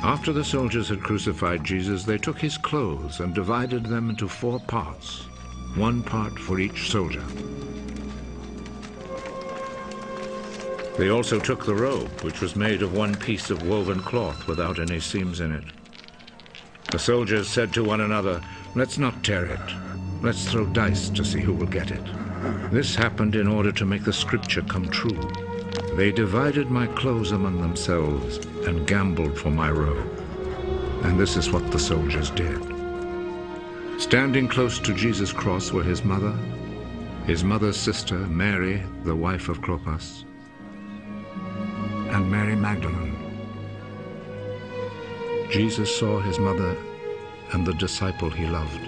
After the soldiers had crucified Jesus, they took his clothes and divided them into 4 parts, 1 part for each soldier. They also took the robe, which was made of 1 piece of woven cloth without any seams in it. The soldiers said to one another, "Let's not tear it. Let's throw dice to see who will get it." This happened in order to make the scripture come true. They divided my clothes among themselves and gambled for my robe. And this is what the soldiers did. Standing close to Jesus' cross were his mother's sister, Mary, the wife of Clopas, and Mary Magdalene. Jesus saw his mother and the disciple he loved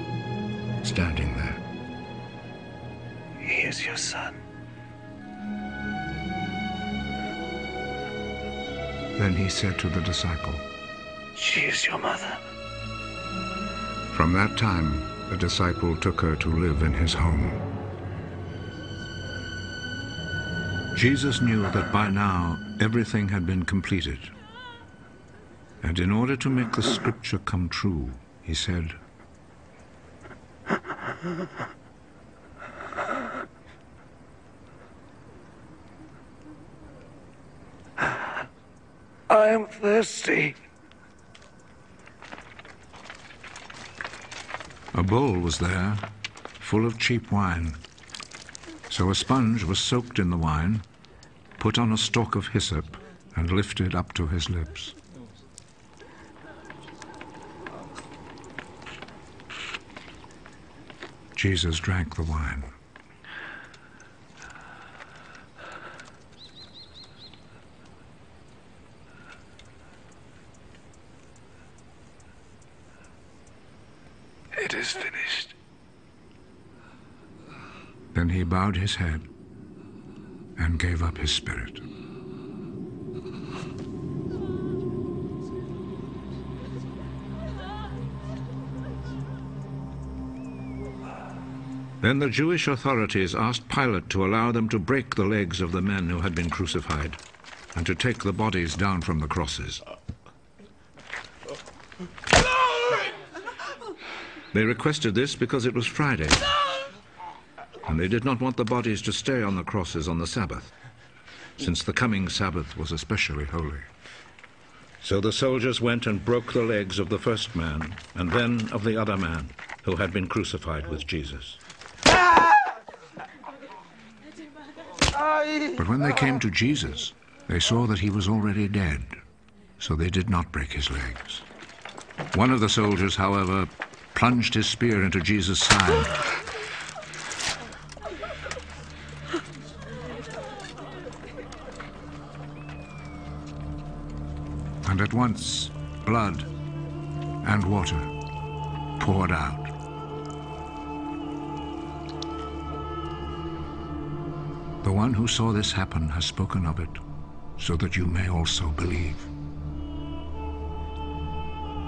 standing there. "He is your son." Then he said to the disciple, "She is your mother." From that time, the disciple took her to live in his home. Jesus knew that by now everything had been completed. And in order to make the scripture come true, he said, "I am thirsty." A bowl was there, full of cheap wine. So a sponge was soaked in the wine, put on a stalk of hyssop, and lifted up to his lips. Jesus drank the wine. "It is finished." Then he bowed his head and gave up his spirit. Then the Jewish authorities asked Pilate to allow them to break the legs of the men who had been crucified and to take the bodies down from the crosses. They requested this because it was Friday, and they did not want the bodies to stay on the crosses on the Sabbath, since the coming Sabbath was especially holy. So the soldiers went and broke the legs of the first man, and then of the other man who had been crucified with Jesus. But when they came to Jesus, they saw that he was already dead, so they did not break his legs. One of the soldiers, however, plunged his spear into Jesus' side. And at once, blood and water poured out. The one who saw this happen has spoken of it, so that you may also believe.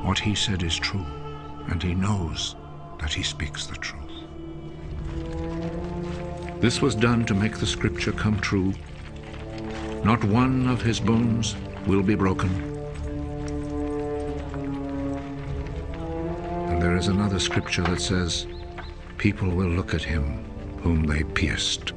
What he said is true, and he knows that he speaks the truth. This was done to make the scripture come true. Not one of his bones will be broken. And there is another scripture that says, people will look at him whom they pierced.